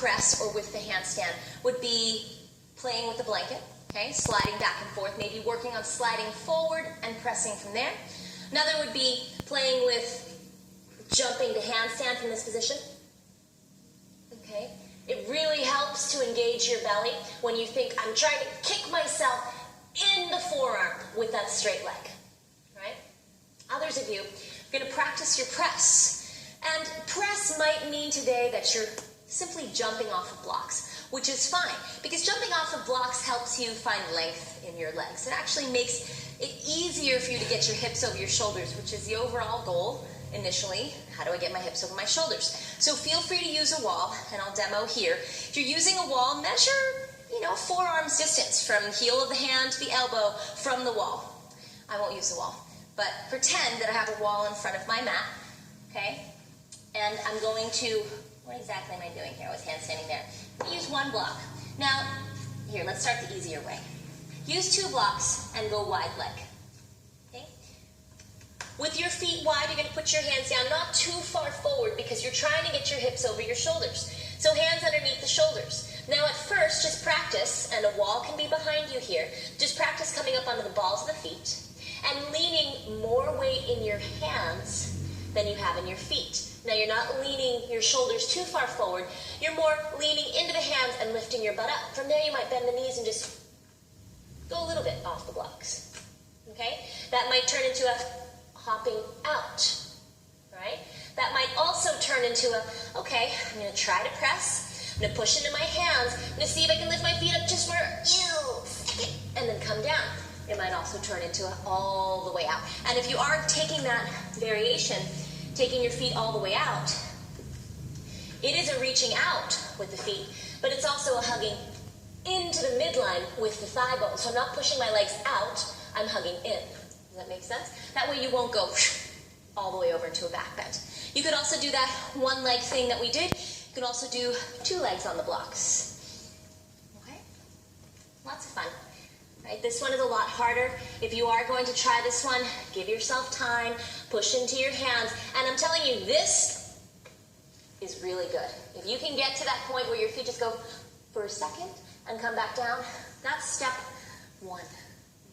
press or with the handstand would be playing with the blanket, okay, sliding back and forth, maybe working on sliding forward and pressing from there. Another would be playing with jumping to handstand from this position, okay. It really helps to engage your belly when you think, I'm trying to kick myself in the forearm with that straight leg, right? Others of you are going to practice your press. And press might mean today that you're simply jumping off of blocks, which is fine, because jumping off of blocks helps you find length in your legs. It actually makes it easier for you to get your hips over your shoulders, which is the overall goal initially. How do I get my hips over my shoulders? So feel free to use a wall, and I'll demo here. If you're using a wall, measure, forearms distance from the heel of the hand to the elbow from the wall. I won't use the wall, but pretend that I have a wall in front of my mat, okay? And I'm going to, what exactly am I doing here? I was handstanding there. Use one block. Now, here, let's start the easier way. Use 2 blocks and go wide leg, okay? With your feet wide, you're going to put your hands down, not too far forward because you're trying to get your hips over your shoulders. So hands underneath the shoulders. Now at first, just practice, and a wall can be behind you here, just practice coming up onto the balls of the feet and leaning more weight in your hands than you have in your feet. Now you're not leaning your shoulders too far forward, you're more leaning into the hands and lifting your butt up. From there you might bend the knees and just go a little bit off the blocks, okay? That might turn into a hopping out, right? That might also turn into a, okay, I'm going to try to press, I'm going to push into my hands, I'm going to see if I can lift my feet up just for a second, and then come down. It might also turn into a all the way out. And if you are taking that variation, taking your feet all the way out, it is a reaching out with the feet, but it's also a hugging into the midline with the thigh bone. So I'm not pushing my legs out, I'm hugging in. Does that make sense? That way you won't go all the way over into a back bend. You could also do that one leg thing that we did. You can also do 2 legs on the blocks. Okay? Lots of fun. Right? This one is a lot harder. If you are going to try this one, give yourself time, push into your hands, and I'm telling you, this is really good. If you can get to that point where your feet just go for a second and come back down, that's step 1,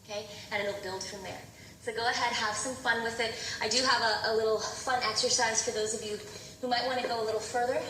okay? And it'll build from there. So go ahead, have some fun with it. I do have a little fun exercise for those of you who might want to go a little further.